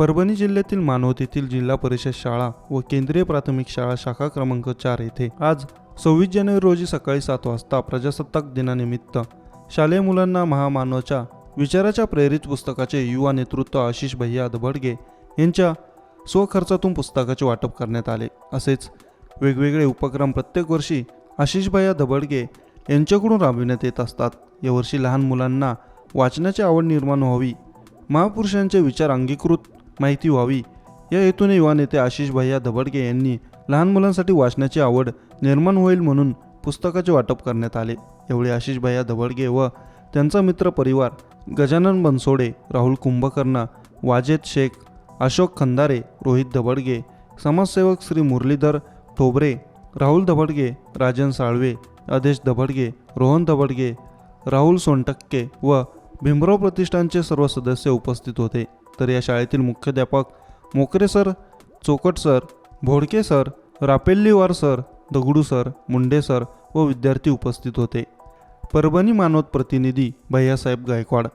परभणी जिल्ह्यातील मानवत येथील जिल्हा परिषद शाळा व केंद्रीय प्राथमिक शाळा शाखा क्रमांक 4 येथे आज 26 जानेवारी रोजी सकाळी 7 वाजता प्रजासत्ताक दिनानिमित्त शालेय मुलांना महामानवाच्या विचाराच्या प्रेरित पुस्तकाचे युवा नेतृत्व आशिष भैया दबडगे यांच्या स्वखर्चातून पुस्तकाचे वाटप करण्यात आले। असेच वेगवेगळे उपक्रम प्रत्येक वर्षी आशिष भैया दबडगे यांच्याकडून राबविण्यात येत असतात। यावर्षी लहान मुलांना वाचनाची आवड निर्माण व्हावी, महापुरुषांचे विचार अंगीकृत माहिती व्हावी या हेतूने युवा नेते आशिष भैया दबडगे यांनी लहान मुलांसाठी वाचनाची आवड निर्माण होईल म्हणून पुस्तकाचे वाटप करण्यात आले। यावेळी आशिष भैया दबडगे व त्यांचा मित्र परिवार गजानन बनसोडे, राहुल कुंभकर्ण, वाजेद शेख, अशोक खंदारे, रोहित दबडगे, समाजसेवक श्री मुरलीधर ठोबरे, राहुल दबडगे, राजन साळवे, आदेश दबडगे, रोहन दबडगे, राहुल सोनटक्के व भीमराव प्रतिष्ठानचे सर्व सदस्य उपस्थित होते। तर या शाळेतील मुख्याध्यापक Mokare sir, Chokat sir, Bhodke sir, Rapelliwar sir, Dagdu sir, Munde sir व विद्यार्थी उपस्थित होते। परभणी मानवत प्रतिनिधी भैयासाहेब गायकवाड।